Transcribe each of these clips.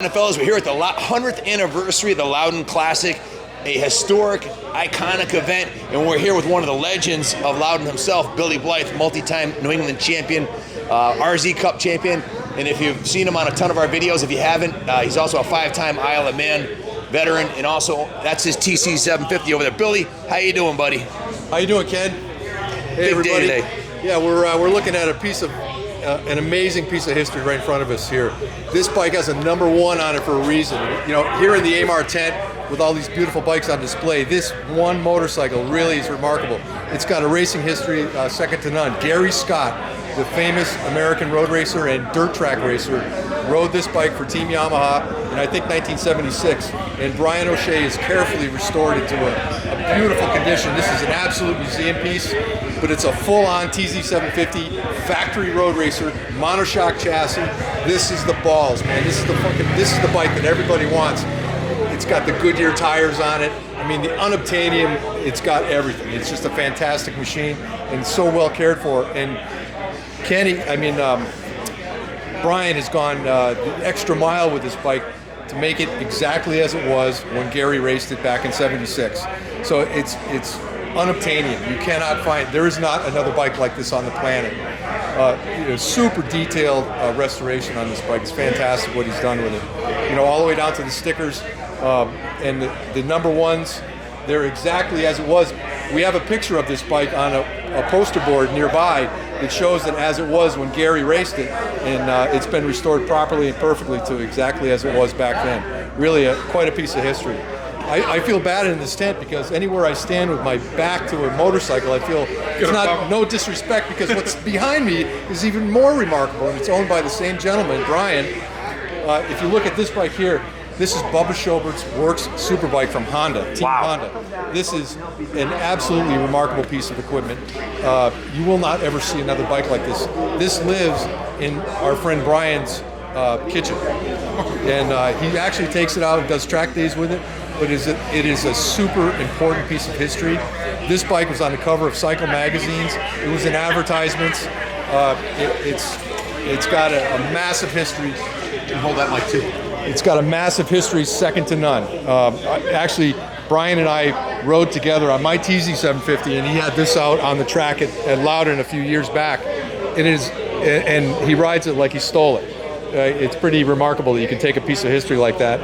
Fellas, we're here at the 100th anniversary of the Loudon Classic, a historic, iconic event, and we're here with one of the legends of Loudon himself, Billy Blythe, multi-time New England champion, RZ Cup champion, and if you've seen him on a ton of our videos, if you haven't, he's also a 5-time Isle of Man veteran, and also that's his TZ750 over there. Billy, how you doing, buddy? How you doing, Ken? Hey, Big everybody. day today. Yeah, we're looking at a piece of an amazing piece of history right in front of us here. This bike has a #1 on it for a reason. You know, here in the Ahrma tent with all these beautiful bikes on display, this one motorcycle really is remarkable. It's got a racing history second to none. Gary Scott, the famous American road racer and dirt track racer, rode this bike for Team Yamaha in I think 1976, and Brian O'Shea has carefully restored it to a beautiful condition. This is an absolute museum piece, but it's a full-on TZ750 factory road racer, monoshock chassis. This is the balls, man. This is the bike that everybody wants. It's got the Goodyear tires on it. I mean, the unobtainium, it's got everything. It's just a fantastic machine and so well cared for. And Kenny, Brian has gone the extra mile with this bike to make it exactly as it was when Gary raced it back in '76. So it's unobtainium. You cannot find, there is not another bike like this on the planet. Super detailed restoration on this bike. It's fantastic what he's done with it. You know, all the way down to the stickers and the #1s. They're exactly as it was. We have a picture of this bike on a poster board nearby that shows that as it was when Gary raced it, and it's been restored properly and perfectly to exactly as it was back then. Really quite a piece of history. I feel bad in this tent because anywhere I stand with my back to a motorcycle, I feel it's not no disrespect, because what's behind me is even more remarkable, and it's owned by the same gentleman, Brian. If you look at this bike here, this is Bubba Schobert's works superbike from Honda, Team Honda. This is an absolutely remarkable piece of equipment. You will not ever see another bike like this. This lives in our friend Brian's kitchen, and he actually takes it out and does track days with it. But it is a super important piece of history. This bike was on the cover of Cycle magazines. It was in advertisements. It's got a massive history. You can hold that mic too. It's got a massive history second to none. Actually, Brian and I rode together on my TZ750, and he had this out on the track at Loudon a few years back. And he rides it like he stole it. It's pretty remarkable that you can take a piece of history like that,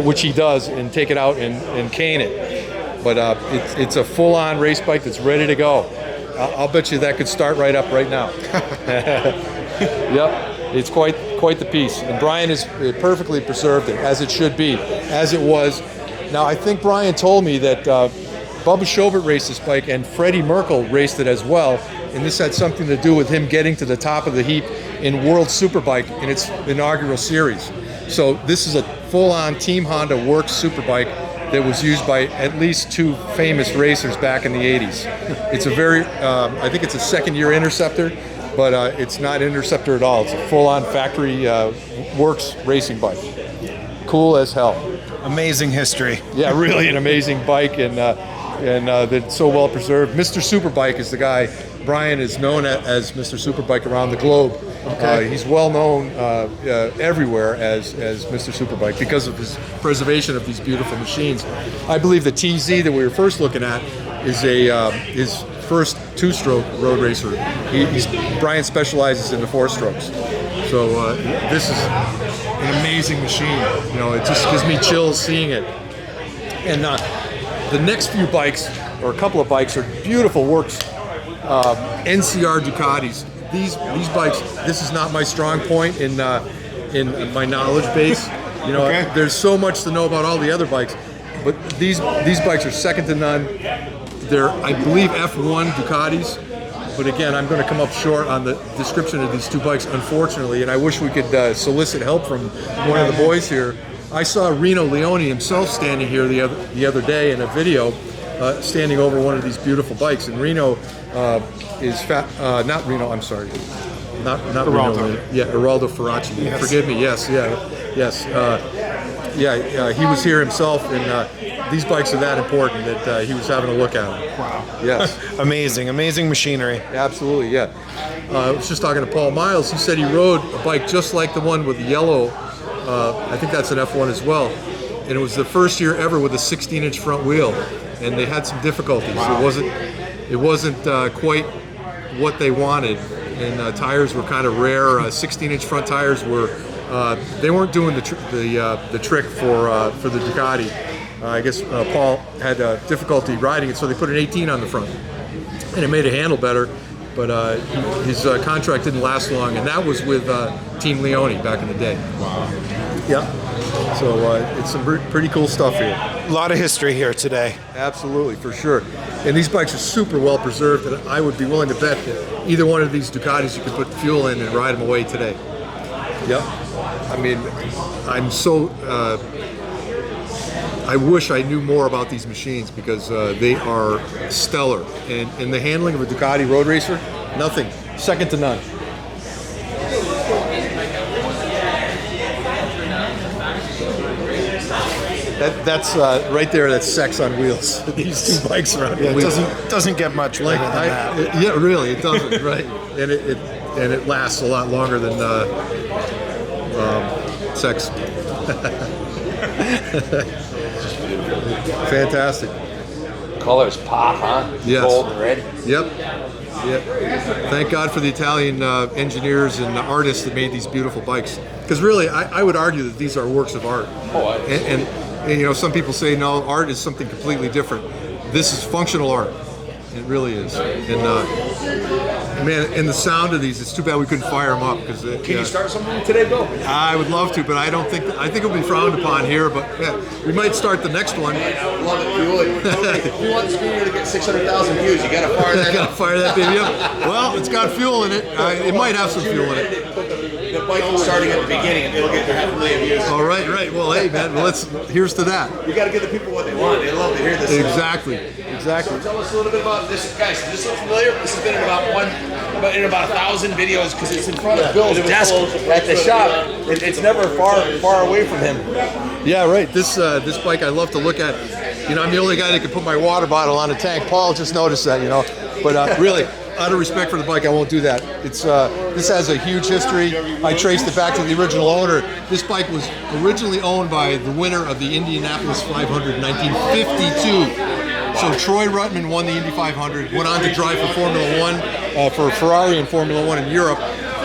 which he does, and take it out and cane it. But it's a full-on race bike that's ready to go. I'll bet you that could start right up right now. Yep, it's quite the piece. And Brian has perfectly preserved it, as it should be, as it was. Now, I think Brian told me that Bubba Schobert raced this bike, and Freddie Merkel raced it as well, and this had something to do with him getting to the top of the heap in World Superbike in its inaugural series. So this is a full-on Team Honda Works Superbike that was used by at least 2 famous racers back in the 80s. It's a very, I think it's a second-year Interceptor, but it's not Interceptor at all. It's a full-on factory Works racing bike. Cool as hell. Amazing history. Yeah, really an amazing bike, and that's so well preserved. Mr. Superbike is the guy. Brian is known as Mr. Superbike around the globe. Okay. He's well known everywhere as Mr. Superbike because of his preservation of these beautiful machines. I believe the TZ that we were first looking at is his first 2-stroke road racer. Brian specializes in the 4-strokes. So this is an amazing machine. You know, it just gives me chills seeing it. And the next few bikes, or a couple of bikes, are beautiful works. NCR Ducatis. These bikes, this is not my strong point in my knowledge base. You know, There's so much to know about all the other bikes, but these bikes are second to none. They're, I believe, F1 Ducatis, but again, I'm going to come up short on the description of these 2 bikes, unfortunately, and I wish we could solicit help from one of the boys here. I saw Reno Leone himself standing here the other day in a video, standing over one of these beautiful bikes, and Reno is not Reno. I'm sorry, not Reno. Yeah, Geraldo Ferracci. Yes. Forgive me. Yes. He was here himself, and these bikes are that important that he was having a look at them. Wow. Yes. Amazing machinery. Absolutely. Yeah. I was just talking to Paul Miles. He said he rode a bike just like the one with the yellow I think that's an F1 as well. And it was the first year ever with a 16-inch front wheel, and they had some difficulties. Wow. It wasn't quite what they wanted, and tires were kind of rare. 16-inch front tires were they weren't doing the trick for the Ducati. I guess Paul had difficulty riding it, so they put an 18 on the front, and it made it handle better. But his contract didn't last long, and that was with Team Leone back in the day. Wow. Yep. So it's some pretty cool stuff here. A lot of history here today. Absolutely, for sure. And these bikes are super well preserved, and I would be willing to bet that either one of these Ducatis you could put fuel in and ride them away today. Yep. I mean, I'm so... I wish I knew more about these machines because they are stellar. And the handling of a Ducati road racer, nothing. Second to none. That's right there. That's sex on wheels. These two bikes are unbelievable. It doesn't get much bigger than that. Yeah, really, it doesn't. Right, and it lasts a lot longer than sex. Fantastic. Colors pop, huh? Yes. Gold and red. Yep. Thank God for the Italian engineers and artists that made these beautiful bikes. Because really, I would argue that these are works of art. Oh, and you know, some people say no, art is something completely different. This is functional art. It really is. And man, and the sound of these, it's too bad we couldn't fire them up. Can you start something today, Bill? I would love to, but I think it would be frowned upon here, but yeah, we might start the next one. I love it. If you want this video to get 600,000 views, you gotta fire that up. Fire that baby up. Well, it's got fuel in it. It might have some fuel in it. The bike is starting at the beginning, and it'll get 500,000 views. All right. Well, hey, man, here's to that. You gotta give the people what they want. They love to hear this. Exactly. So tell us a little bit about this, guys. Does this look familiar? This has been in about 1,000 videos because it's in front of Bill's desk at the shop. It's never far away from him. Yeah, right. This bike I love to look at. You know, I'm the only guy that can put my water bottle on a tank. Paul just noticed that, you know. But really, out of respect for the bike, I won't do that. It's this has a huge history. I traced it back to the original owner. This bike was originally owned by the winner of the Indianapolis 500 in 1952. So Troy Ruttman won the Indy 500, went on to drive for Formula One, for Ferrari in Formula One in Europe,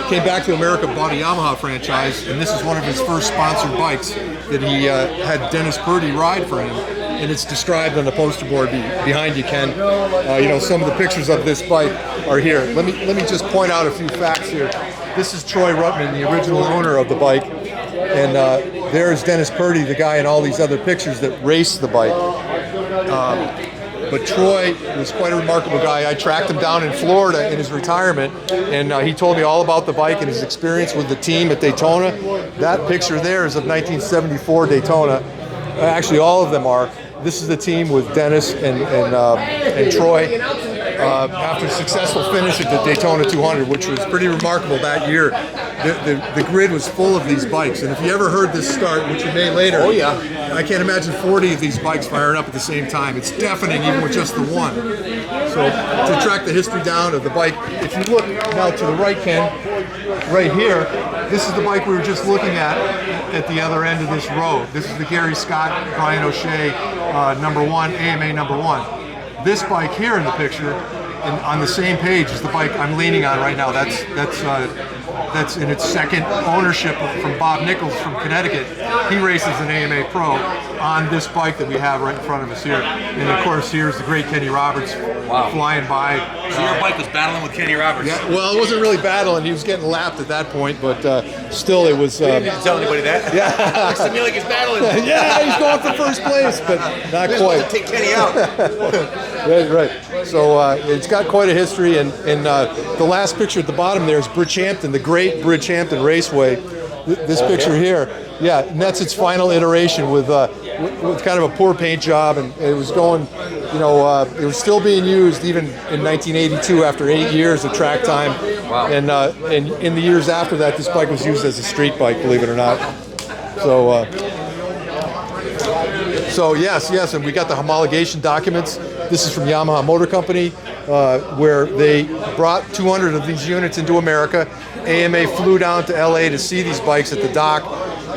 came back to America, bought a Yamaha franchise, and this is one of his first sponsored bikes that he had Dennis Purdy ride for him. And it's described on the poster board behind you, Ken. You know, some of the pictures of this bike are here. Let me just point out a few facts here. This is Troy Ruttman, the original owner of the bike, and there's Dennis Purdy, the guy in all these other pictures that raced the bike. But Troy was quite a remarkable guy. I tracked him down in Florida in his retirement, and he told me all about the bike and his experience with the team at Daytona. That picture there is of 1974 Daytona. Actually, all of them are. This is the team with Dennis and Troy after a successful finish at the Daytona 200, which was pretty remarkable that year. The grid was full of these bikes, and if you ever heard this start, which you may later, oh yeah, I can't imagine 40 of these bikes firing up at the same time. It's deafening even with just the one. So to track the history down of the bike, if you look now to the right, Ken, right here, this is the bike we were just looking at the other end of this road. This is the Gary Scott, Brian O'Shea #1, AMA #1. This bike here in the picture, and on the same page, is the bike I'm leaning on right now. That's in its second ownership from Bob Nichols from Connecticut. He races an AMA Pro on this bike that we have right in front of us here. And of course, here's the great Kenny Roberts flying by. So your bike was battling with Kenny Roberts? Yeah, well, it wasn't really battling. He was getting lapped at that point, but still it was... You didn't tell anybody that? Yeah. Looks to me like he's battling. Yeah, he's going for first place, but not quite. Take Kenny out. Right. So it's got quite a history, and the last picture at the bottom there is Bridgehampton, the great Bridgehampton Raceway. This picture here, yeah, and that's its final iteration with kind of a poor paint job, and it was going, you know, it was still being used even in 1982 after 8 years of track time. Wow. And in the years after that, this bike was used as a street bike, believe it or not. So yes, and we got the homologation documents. This is from Yamaha Motor Company, where they brought 200 of these units into America. AMA flew down to LA to see these bikes at the dock.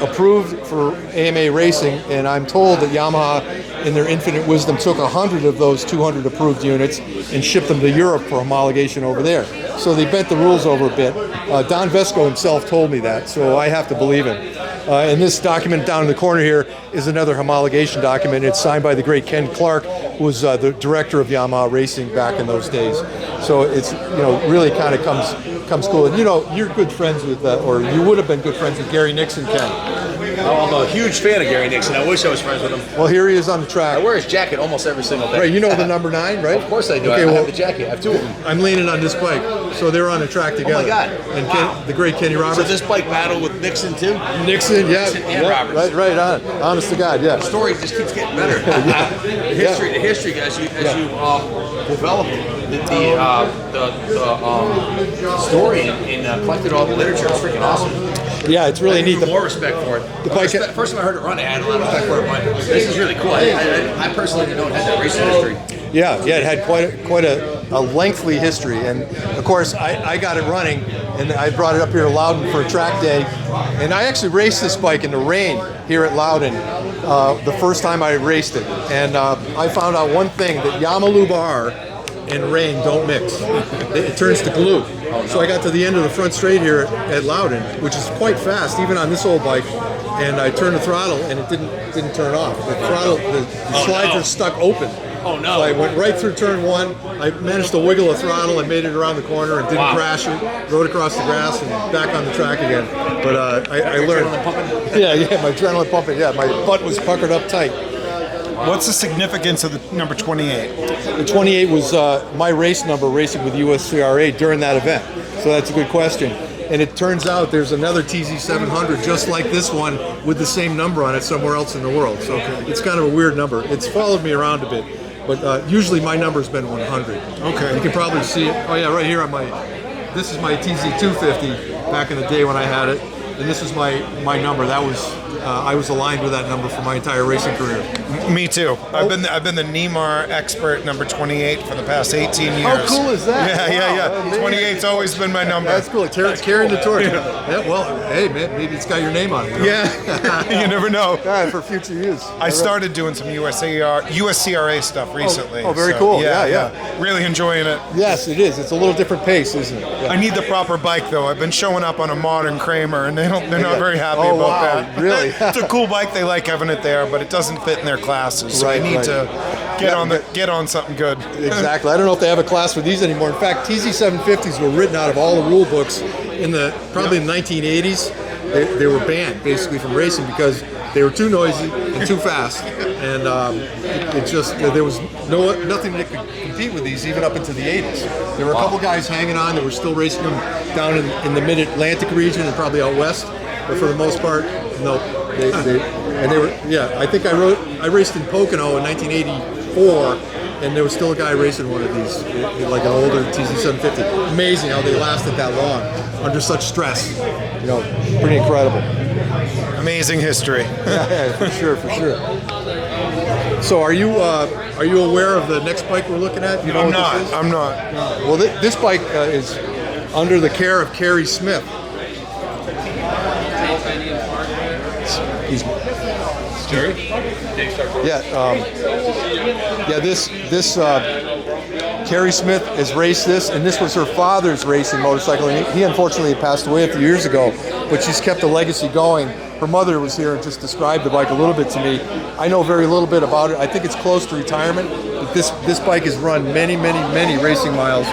approved for AMA racing, and I'm told that Yamaha, in their infinite wisdom, took 100 of those 200 approved units and shipped them to Europe for homologation over there. So they bent the rules over a bit. Don Vesco himself told me that, so I have to believe him. And this document down in the corner here is another homologation document. It's signed by the great Ken Clark, who was the director of Yamaha Racing back in those days. So it's, really kind of comes cool. And you're good friends with, or you would have been good friends with Gary Nixon, Ken. I'm a huge fan of Gary Nixon. I wish I was friends with him. Well, here he is on the track. I wear his jacket almost every single day. Right, you know the number 9, right? Of course I do. Okay, I have the jacket. I have 2 of them. I'm leaning on this bike, so they're on the track together. Oh my God! And Wow. the great Kenny Roberts. So this bike battle with Nixon too? Nixon, yeah, Nixon and Roberts. right on. Honest to God, yeah. The story just keeps getting better. The history, guys. As you developed the story and collected all the literature, it's freaking awesome. Yeah, it's really neat. More respect for it. First time I heard it run, I had a lot of respect for it. But this is really cool. I personally don't have that racing history. Yeah, it had quite a lengthy history, and of course I got it running, and I brought it up here to Loudon for a track day, and I actually raced this bike in the rain here at Loudon the first time I raced it, and I found out one thing, that Yamaha bar and rain don't mix. It turns to glue. So I got to the end of the front straight here at Loudon, which is quite fast, even on this old bike, and I turned the throttle and it didn't turn off. The throttle, the slides were stuck open. Oh no! So I went right through turn 1. I managed to wiggle the throttle and made it around the corner and didn't crash it. Rode across the grass and back on the track again. But I learned. Yeah, my adrenaline pumping. Yeah, my butt was puckered up tight. What's the significance of the number 28? The 28 was my race number racing with USCRA during that event. So that's a good question. And it turns out there's another TZ700 just like this one with the same number on it somewhere else in the world. So it's kind of a weird number. It's followed me around a bit. But usually my number's been 100. Okay. You can probably see it. Oh yeah, right here on this is my TZ250 back in the day when I had it. And this is my number. That was I was aligned with that number for my entire racing career. Me too. I've been the Neymar expert number 28 for the past 18 years. How cool is that? Yeah. Wow. 28's always been my number. That's cool. Carrying the torch. Yeah, well, hey man, maybe it's got your name on it. Yeah, you never know. Yeah, for future use. I started doing some USCRA stuff recently. Oh, very cool. Yeah. Really enjoying it. Yes, it is. It's a little different pace, isn't it? Yeah. I need the proper bike though. I've been showing up on a modern Kramer, and they're not very happy about that. Really? It's a cool bike. They like having it there, but it doesn't fit in their classes. So I need to get on something good. Exactly. I don't know if they have a class for these anymore. In fact, TZ750'S were written out of all the rule books in the 1980s. They were banned basically from racing because they were too noisy and too fast, and there was nothing that could compete with these even up into the 80s. There were a couple guys hanging on that were still racing them down in the mid-Atlantic region and probably out west, but for the most part, no. They were. Yeah, I think I raced in Pocono in 1984, and there was still a guy racing one of these, like an older TZ750. Amazing how they lasted that long under such stress. Pretty incredible. Amazing history. Yeah, for sure. So, are you aware of the next bike we're looking at? You know I'm not. Well, this bike is under the care of Kerry Smith. Jerry? This Kerry Smith has raced this, and this was her father's racing motorcycle, and he unfortunately passed away a few years ago, but she's kept the legacy going. Her mother was here and just described the bike a little bit to me. I know very little bit about it. I think it's close to retirement, but this bike has run many racing miles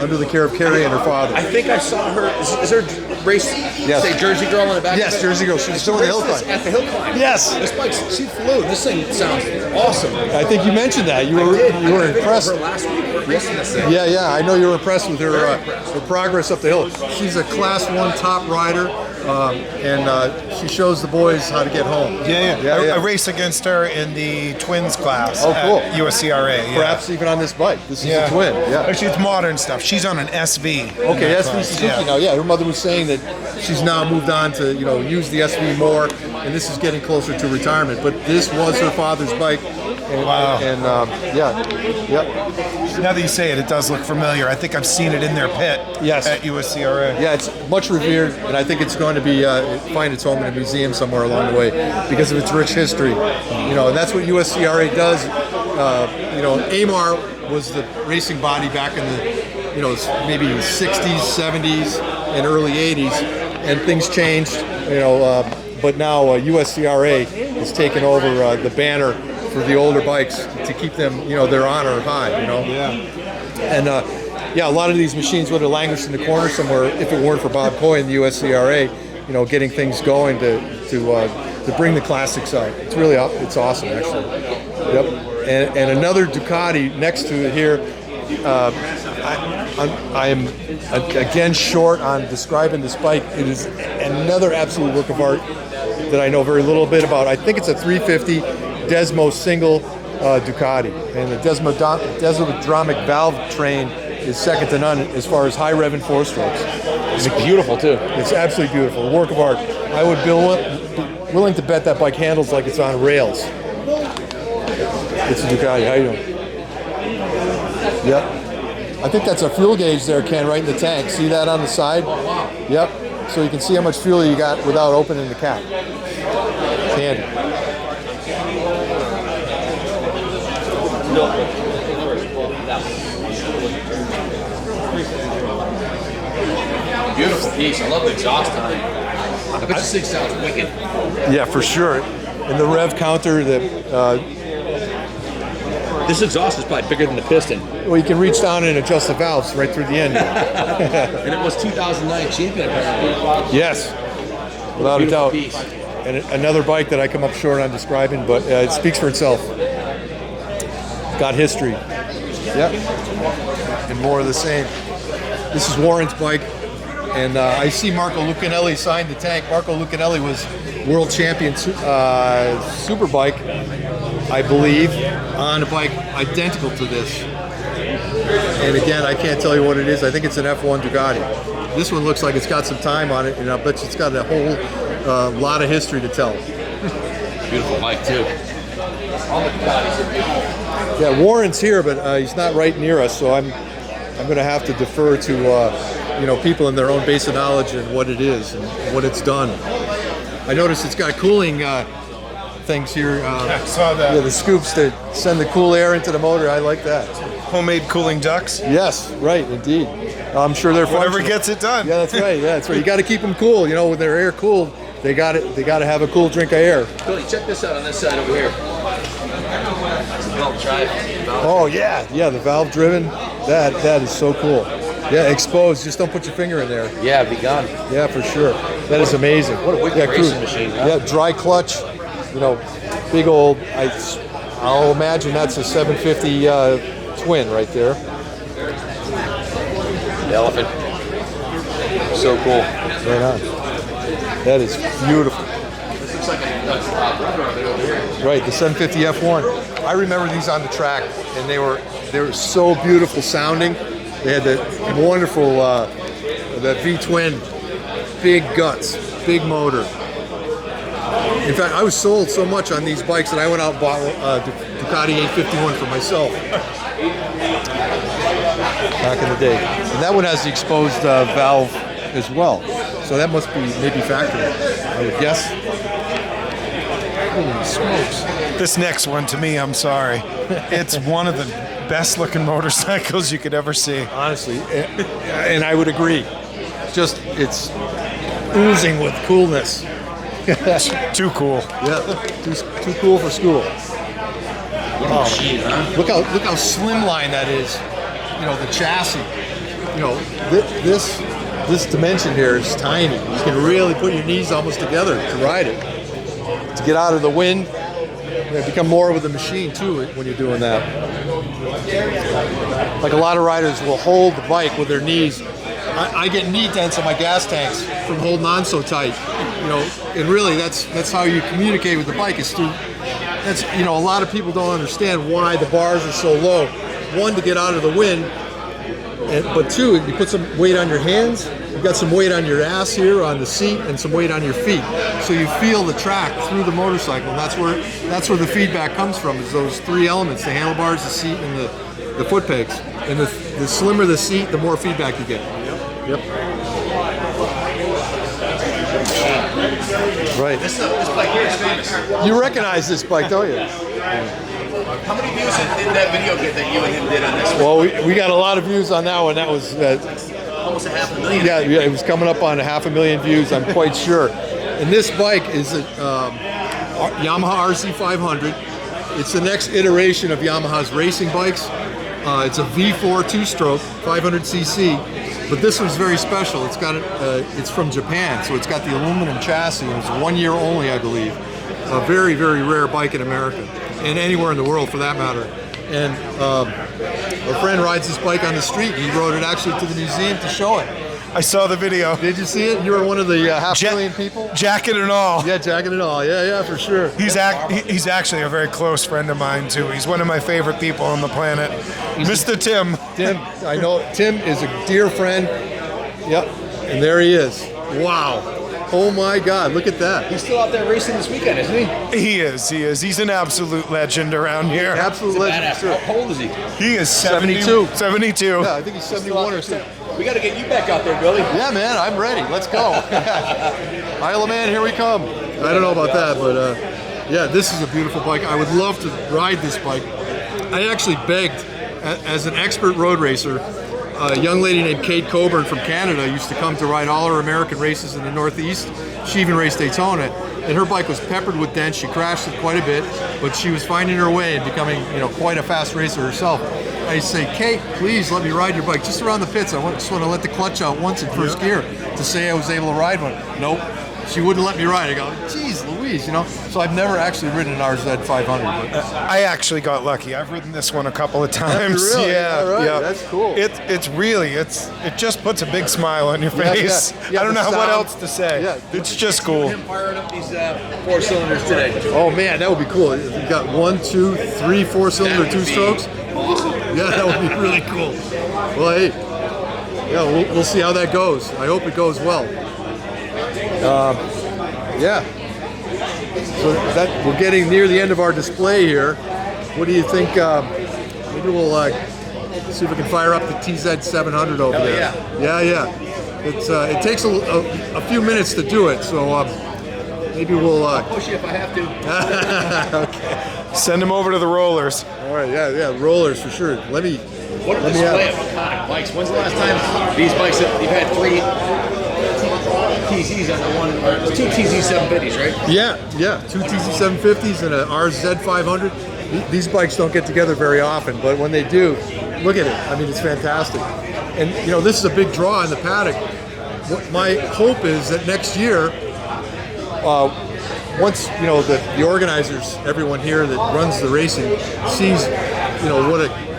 under the care of Kerry and her father. I think I saw her. Is her race? Yes. Say Jersey Girl on the back. Yes, of it? Jersey Girl. She's still in the hill climb. At the hill climb. Yes. This bike, she flew. This thing sounds awesome. I think you mentioned that. You were impressed. Her last week racing this thing. Yeah. I know you were impressed with her progress up the hill. She's a Class 1 top rider, and she shows the boys how to get home. Yeah. I raced against her in the twins class. Oh, cool. At USCRA. Yeah. Perhaps even on this bike. This is a twin. Yeah. Actually, it's modern stuff. She's on an SV. Okay, SV Suzuki now. Yeah, her mother was saying that she's now moved on to use the SV more. and this is getting closer to retirement. But this was her father's bike. And, Wow. And yeah. Now that you say it, it does look familiar. I think I've seen it in their pit Yes. at USCRA. Yeah, it's much revered, and I think it's going to be find its home in a museum somewhere along the way because of its rich history. You know, and that's what USCRA does. You know, Ahrma was the racing body back in the, you know, maybe 60s, 70s, and early 80s, and things changed. You know, but now USCRA has taken over the banner for the older bikes to keep them, you know, their honor high. You know. Yeah. And yeah, a lot of these machines would have languished in the corner somewhere if it weren't for Bob Coy and the USCRA, you know, getting things going to bring the classics out. It's really it's awesome actually. Yep. And another Ducati next to it here. I am again short on describing this bike. It is another absolute work of art that I know very little bit about. I think it's a 350 Desmo single Ducati, and the Desmodromic valve train is second to none as far as high rev and four strokes. It's beautiful too. It's absolutely beautiful, a work of art. I would be willing to bet that bike handles like it's on rails. It's a Ducati. How you doing? Yep. I think that's a fuel gauge there, Ken, right in the tank. See that on the side? Yep. So you can see how much fuel you got without opening the cap. It's handy. Beautiful piece. I love the exhaust on it. I bet this thing sounds wicked. Yeah, for sure. And the rev counter, This exhaust is probably bigger than the piston. well, you can reach down and adjust the valves right through the end. And it was 2009 champion apparently. Yes, without a Beautiful doubt. piece. And another bike that I come up short on describing, but it speaks for itself. Got history. Yep. And more of the same. This is Warren's bike, and I see Marco Lucanelli signed the tank. Marco Lucanelli was world champion superbike, I believe, on a bike identical to this. And again, I can't tell you what it is. I think it's an F1 Ducati. This one looks like it's got some time on it, and I bet you it's got a whole lot of history to tell. Beautiful bike too. All the Ducatis are beautiful. Yeah, Warren's here, but he's not right near us, so I'm going to have to defer to you know, people in their own base of knowledge and what it is and what it's done. I noticed it's got cooling things here. I saw that. Yeah, the scoops that send the cool air into the motor. I like that. Homemade cooling ducts. Yes, right, indeed. I'm sure they're Whatever functional. gets it done. Yeah, that's right. Yeah, that's right. You got to keep them cool. You know, when they're air cooled, they got to have a cool drink of air. Billy, check this out on this side over here. It's a belt drive. Oh yeah, the valve driven. That is so cool. Yeah, exposed. Just don't put your finger in there. Yeah, be gone. Yeah, for sure. That is amazing. What a wicked racing machine, huh? Yeah, dry clutch. You know, big old. I'll imagine that's a 750 twin right there. The elephant. So cool. Right on. That is beautiful. This looks like a brother of it over here. Right, the 750 F1. I remember these on the track, and they were so beautiful sounding. They had that wonderful that V-twin, big guts, big motor. In fact, I was sold so much on these bikes that I went out and bought Ducati 851 for myself back in the day. And that one has the exposed valve as well. So that must be maybe factory, I would guess. Holy smokes. This next one, to me, I'm sorry. It's one of the best looking motorcycles you could ever see. Honestly, and I would agree. It's oozing with coolness. Too cool. Yeah, too cool for school. What a machine, huh? Look how slimline that is. You know, the chassis. You know, this dimension here is tiny. You can really put your knees almost together to ride it. To get out of the wind, you become more with the machine too when you're doing that. Like a lot of riders will hold the bike with their knees. I get knee dents on my gas tanks from holding on so tight. You know, and really that's how you communicate with the bike is through. That's, you know, a lot of people don't understand why the bars are so low. One, to get out of the wind, but two, you put some weight on your hands You've got some weight on your ass here, on the seat, and some weight on your feet. So you feel the track through the motorcycle. And that's where the feedback comes from, is those three elements: the handlebars, the seat, and the foot pegs. And the slimmer the seat, the more feedback you get. Yep. Right. This bike here is famous. You recognize this bike, don't you? How many views did that video get that you and him did on this one? Well, we got a lot of views on that one. That was Almost 500,000. yeah, it was coming up on 500,000 views, I'm quite sure. And this bike is a Yamaha RZ500. It's the next iteration of Yamaha's racing bikes. It's a V4 two-stroke, 500cc, but this one's very special. It's got it's from Japan, so it's got the aluminum chassis, and it's 1 year only, I believe. A very, very rare bike in America, and anywhere in the world for that matter. And a friend rides this bike on the street. He rode it actually to the museum to show it. I saw the video. Did you see it? You were one of the 500,000 people? Jacket and all. Yeah, jacket and all. Yeah, for sure. He's actually a very close friend of mine, too. He's one of my favorite people on the planet. Mr. Tim. Tim, I know. Tim is a dear friend. Yep. And there he is. Wow. Oh my God, look at that. He's still out there racing this weekend, isn't he? He is. He's an absolute legend around here. Absolute legend. Sure. How old is he? He is 72. 72. Yeah, I think he's 71 or so. We got to get you back out there, Billy. Yeah, man, I'm ready. Let's go. Isle of Man, here we come. I don't know about that, but yeah, this is a beautiful bike. I would love to ride this bike. I actually begged, as an expert road racer, a young lady named Kate Coburn from Canada used to come to ride all her American races in the Northeast. She even raced Daytona, and her bike was peppered with dents. She crashed it quite a bit, but she was finding her way and becoming, quite a fast racer herself. I say, Kate, please let me ride your bike just around the pits. I just want to let the clutch out once in first gear to say I was able to ride one. Nope. She wouldn't let me ride. I go, geez Louise, So I've never actually ridden an RZ500. But I actually got lucky. I've ridden this one a couple of times. Really? Yeah, All right. yeah. That's cool. It just puts a big smile on your face. Yeah, I don't know the what sound. else to say. Yeah. It's just cool. Him firing up these 4 cylinders today. Oh man, that would be cool. If you got 1, 2, 3, 4-cylinder That would be two-strokes. Awesome. Yeah, that would be really cool. Well, hey, yeah, we'll see how that goes. I hope it goes well. Yeah. So we're getting near the end of our display here. What do you think? Maybe we'll see if we can fire up the TZ700 over there. Yeah. It takes a few minutes to do it, so maybe we'll. Push you if I have to. Okay. Send him over to the rollers. All right. Yeah. Rollers for sure. What a display of iconic bikes. When's the last time these bikes you've had 3 TZs on the one, or 2 TZ750'S, right? Yeah. 2 TZ750'S and an RZ500. These bikes don't get together very often, but when they do, look at it. I mean, it's fantastic. And this is a big draw in the paddock. What my hope is that next year, once the organizers, everyone here that runs the racing, sees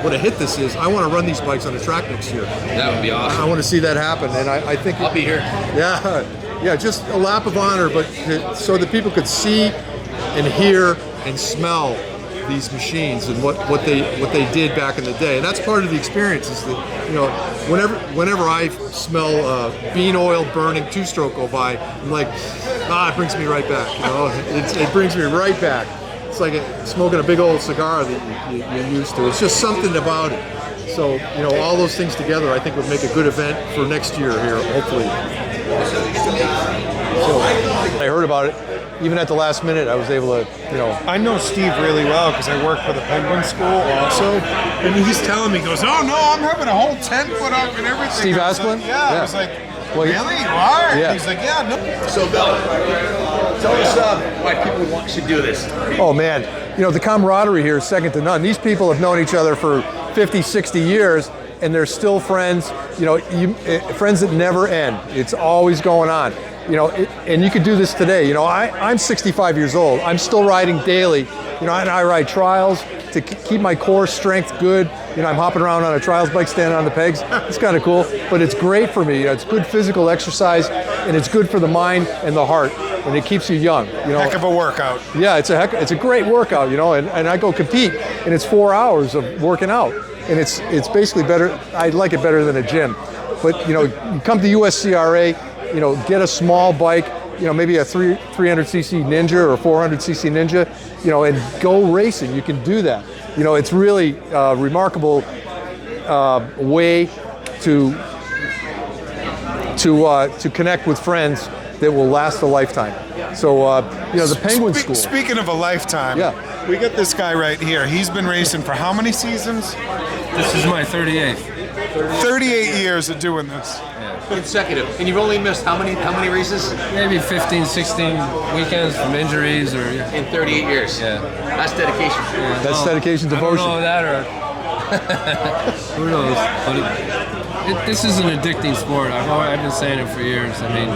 what a hit this is, I want to run these bikes on the track next year. That would be awesome. I want to see that happen, and I think I'll be here. Yeah, just a lap of honor, but so that people could see and hear and smell these machines and what they did back in the day. And that's part of the experience, is that whenever I smell bean oil burning two-stroke go by, I'm like, it brings me right back. It brings me right back. It's like smoking a big old cigar that you're used to. It's just something about it. So all those things together, I think, would make a good event for next year here, hopefully. So I heard about it. Even at the last minute, I was able to, I know Steve really well because I work for the Penguin School also. And he's telling me, he goes, oh no, I'm having a whole tent put up and everything. Steve Asplin? Yeah. I was like, really? Why? Yeah. He's like, yeah, no. So, Bill, tell us why people should do this. Oh man, the camaraderie here is second to none. These people have known each other for 50, 60 years, and they're still friends. Friends that never end. It's always going on. And you could do this today. I'm 65 years old. I'm still riding daily. And I ride trials to keep my core strength good. I'm hopping around on a trials bike, standing on the pegs. It's kind of cool, but it's great for me. It's good physical exercise, and it's good for the mind and the heart, and it keeps you young. Heck of a workout. Yeah, it's a great workout. And I go compete, and it's 4 hours of working out, and it's basically better. I like it better than a gym. But you come to USCRA, get a small bike, maybe a 300cc Ninja or a 400cc Ninja, and go racing. You can do that. It's really a remarkable way to connect with friends that will last a lifetime. So, the Penguin School. Speaking of a lifetime, we got this guy right here. He's been racing for how many seasons? This is my 38th. 38 years of doing this. Consecutive. And you've only missed how many races? Maybe 15, 16 weekends from injuries or... In 38 years. Yeah. That's dedication. Yeah, that's dedication, devotion. I don't know that or... Who knows? But this is an addicting sport. I've been saying it for years. I mean,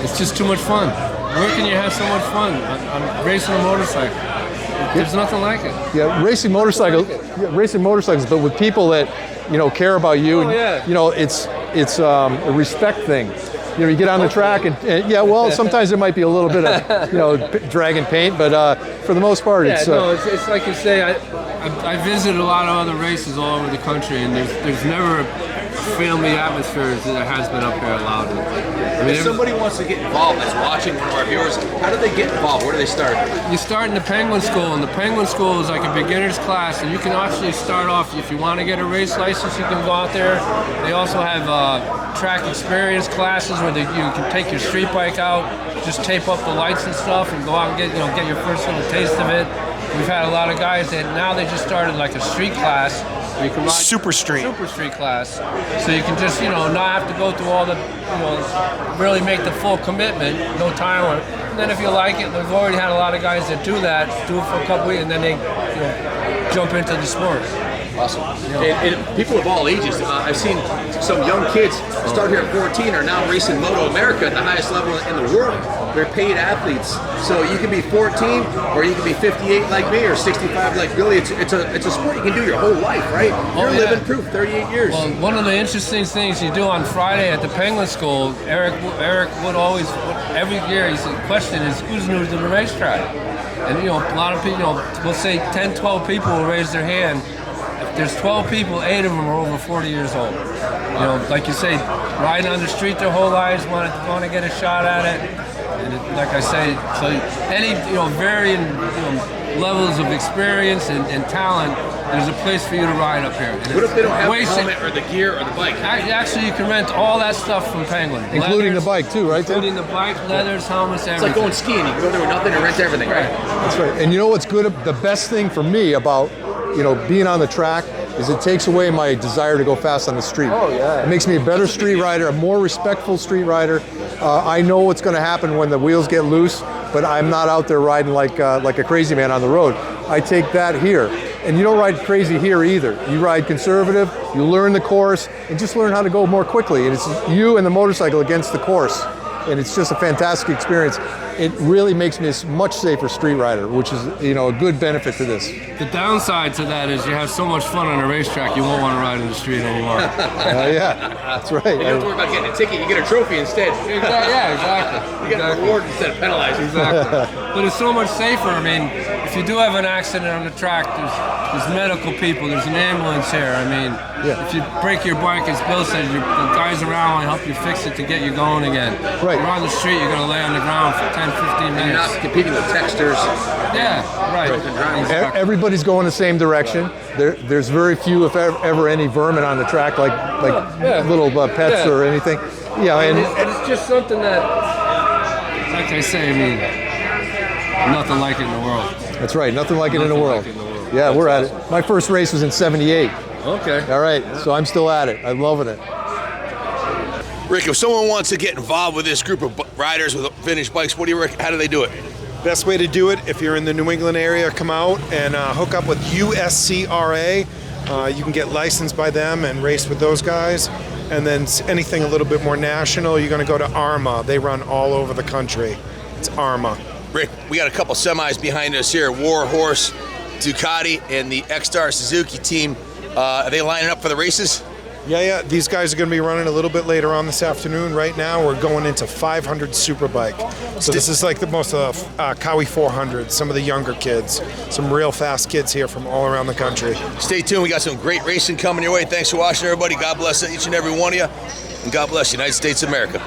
it's just too much fun. Where can you have so much fun? I'm racing a motorcycle. There's nothing like it. Yeah, racing motorcycles, but with people that care about you, and it's a respect thing. You get on the track, and sometimes there might be a little bit of dragging paint, but for the most part, it's like you say. I visit a lot of other races all over the country, and there's never a family atmosphere as there has been up here at Loudon. I mean, if somebody wants to get involved that's watching one of our viewers, how do they get involved? Where do they start? You start in the Penguin School, and the Penguin School is like a beginner's class, and you can actually start off, if you want to get a race license, you can go out there. They also have track experience classes where you can take your street bike out, just tape up the lights and stuff, and go out and get your first little taste of it. We've had a lot of guys that now they just started like a street class. You can ride Super street class, so you can just not have to go through all the really make the full commitment, no time. And then if you like it, we've already had a lot of guys that do it for a couple weeks, and then they jump into the sport. Awesome. And people of all ages. I've seen some young kids start here at 14 are now racing Moto America at the highest level in the world. They're paid athletes. So you can be 14 or you can be 58 like me or 65 like Billy. It's a sport you can do your whole life, right? You're living proof, 38 years. Well, one of the interesting things you do on Friday at the Penguin School, Eric would always, every year, his question is, who's new to the racetrack? And a lot of people, we'll say 10, 12 people will raise their hand. If there's 12 people, 8 of them are over 40 years old. Like you say, riding on the street their whole lives, want to get a shot at it. And like I say, so any varying levels of experience and talent, there's a place for you to ride up here. What if they don't have the helmet or the gear or the bike? Actually, you can rent all that stuff from Penguin. Including the bike too, right? Including the bike, leathers, helmets, everything. It's like going skiing. You can go there with nothing and rent everything, right? That's right. And what's good? The best thing for me about being on the track is it takes away my desire to go fast on the street. Oh, yeah. It makes me a better street rider, a more respectful street rider. I know what's going to happen when the wheels get loose, but I'm not out there riding like a crazy man on the road. I take that here. And you don't ride crazy here either. You ride conservative, you learn the course, and just learn how to go more quickly. And it's you and the motorcycle against the course. And it's just a fantastic experience. It really makes me a much safer street rider, which is a good benefit to this. The downside to that is you have so much fun on a racetrack, you won't want to ride in the street anymore. Yeah, that's right. You don't have to worry about getting a ticket, you get a trophy instead. Exactly. You get a reward instead of penalizing. Exactly. But it's so much safer. I mean, if you do have an accident on the track, there's medical people, there's an ambulance here. I mean, if you break your bike, as Bill said, the guys around will help you fix it to get you going again. Right. You're on the street, you're going to lay on the ground for 10, 15 minutes. You're not competing with texters. Yeah, right. Exactly. Everybody's going the same direction. There's very few, if ever, any vermin on the track, like little pets or anything. Yeah, and it's just something that, like I say, I mean, nothing like it in the world. That's right, nothing like it in the world. Yeah, we're at it. My first race was in '78. Okay. All right, so I'm still at it. I'm loving it. Rick, if someone wants to get involved with this group of riders with vintage bikes, how do they do it? Best way to do it, if you're in the New England area, come out and hook up with USCRA. You can get licensed by them and race with those guys. And then anything a little bit more national, you're going to go to Ahrma. They run all over the country. It's Ahrma. Rick, we got a couple semis behind us here. Warhorse, Ducati, and the X-Star Suzuki team. Are they lining up for the races? Yeah. These guys are going to be running a little bit later on this afternoon. Right now, we're going into 500 Superbike. So this is like the most Kawi 400. Some of the younger kids, some real fast kids here from all around the country. Stay tuned. We got some great racing coming your way. Thanks for watching, everybody. God bless each and every one of you. And God bless the United States of America.